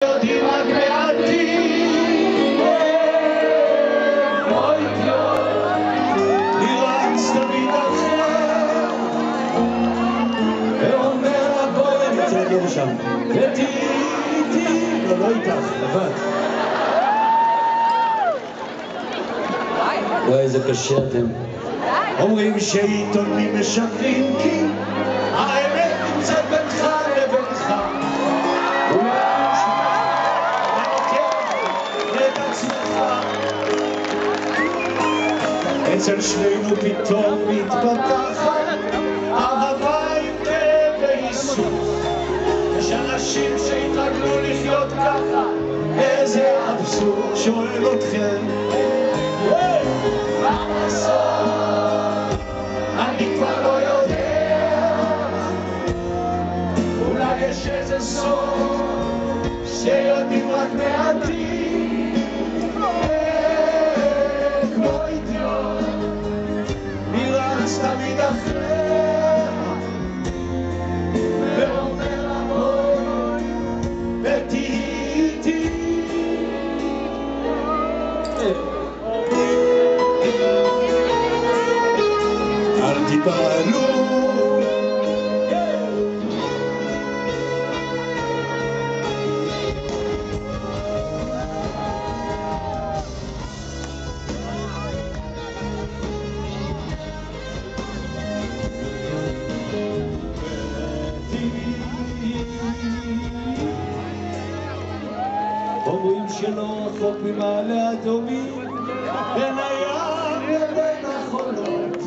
יודעים רק מעטים, אוי דיו, נרץ תמיד אחר, ואומר הבוים, רוצה להגיע לשם. ותהיי, לא איתך, לבד. וואי, איזה קשה אתם. אומרים שעיתונים משקרים כי האמת נמצאת בינך לבינך. אצל שנינו פתאום מתפתחת אהבה עם כאב והיסוס. יש אנשים שהתרגלו לחיות ככה, איזה אבסורד. שואל אתכם מה לעשות, אני כבר לא יודע, אולי יש איזה סוף שיודעים רק מעטים, כמו אידיוט נרץ תמיד אחר, ואומר המון ותהי איתי. אל תיבהלו, אומרים שלא רחוק ממעלה אדומים, בין הים לבין החולות,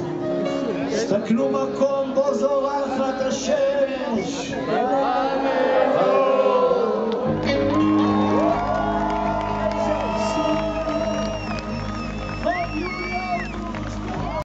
הסתכלו מקום בו זורחת השמש.